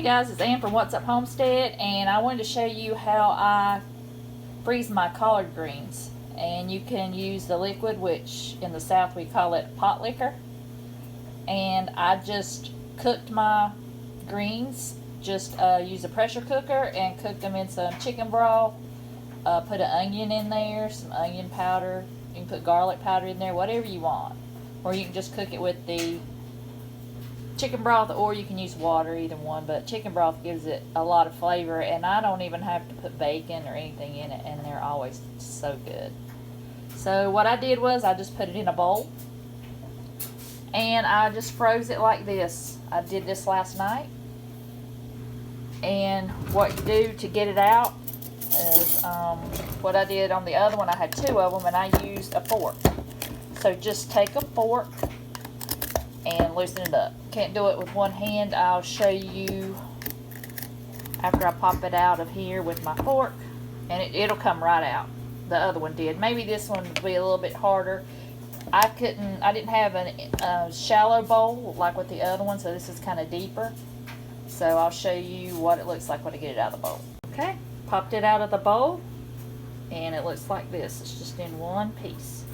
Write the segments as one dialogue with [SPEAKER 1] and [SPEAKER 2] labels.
[SPEAKER 1] guys, it's Ann from What's Up Homestead, and I wanted to show you how I freeze my collard greens. And you can use the liquid, which in the South we call it pot liquor. And I just cooked my greens, just use a pressure cooker and cooked them in some chicken broth. Put an onion in there, some onion powder. You can put garlic powder in there, whatever you want. Or you can just cook it with the chicken broth, or you can use water, either one, but chicken broth gives it a lot of flavor, and I don't even have to put bacon or anything in it, and they're always so good. So what I did was I just put it in a bowl, and I just froze it like this. I did this last night, and what you do to get it out is what I did on the other one. I had two of them, and I used a fork. So just take a fork and loosen it up. Can't do it with one hand. I'll show you after I pop it out of here with my fork, and it'll come right out. The other one did. Maybe this one would be a little bit harder. I didn't have a shallow bowl like with the other one, so this is kind of deeper. So I'll show you what it looks like when I get it out of the bowl. Okay, popped it out of the bowl, and it looks like this. It's just in one piece.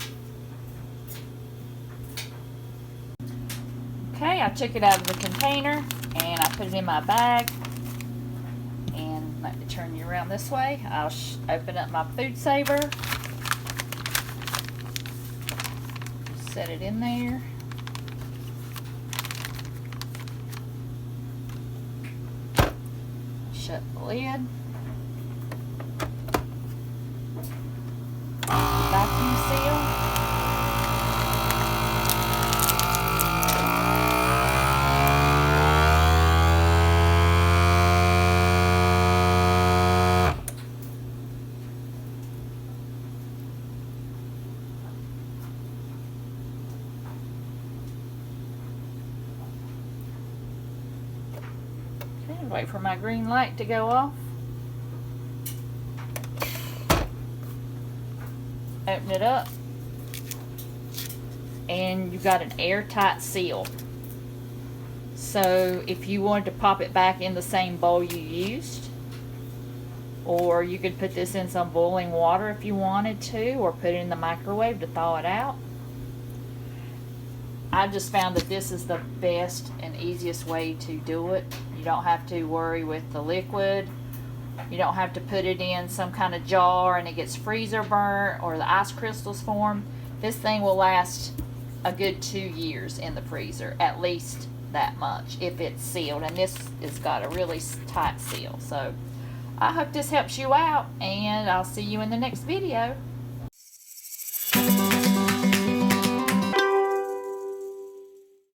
[SPEAKER 1] Okay, I took it out of the container and I put it in my bag. And let me turn you around this way. I'll open up my Foodsaver. Set it in there. Shut the lid. Vacuum seal. Wait for my green light to go off. Open it up, and you've got an airtight seal. So if you wanted to pop it back in the same bowl you used, or you could put this in some boiling water if you wanted to, or put it in the microwave to thaw it out. I just found that this is the best and easiest way to do it. You don't have to worry with the liquid. You don't have to put it in some kind of jar and it gets freezer burnt or the ice crystals form. This thing will last a good 2 years in the freezer, at least that much, if it's sealed. And this has got a really tight seal. So I hope this helps you out, and I'll see you in the next video.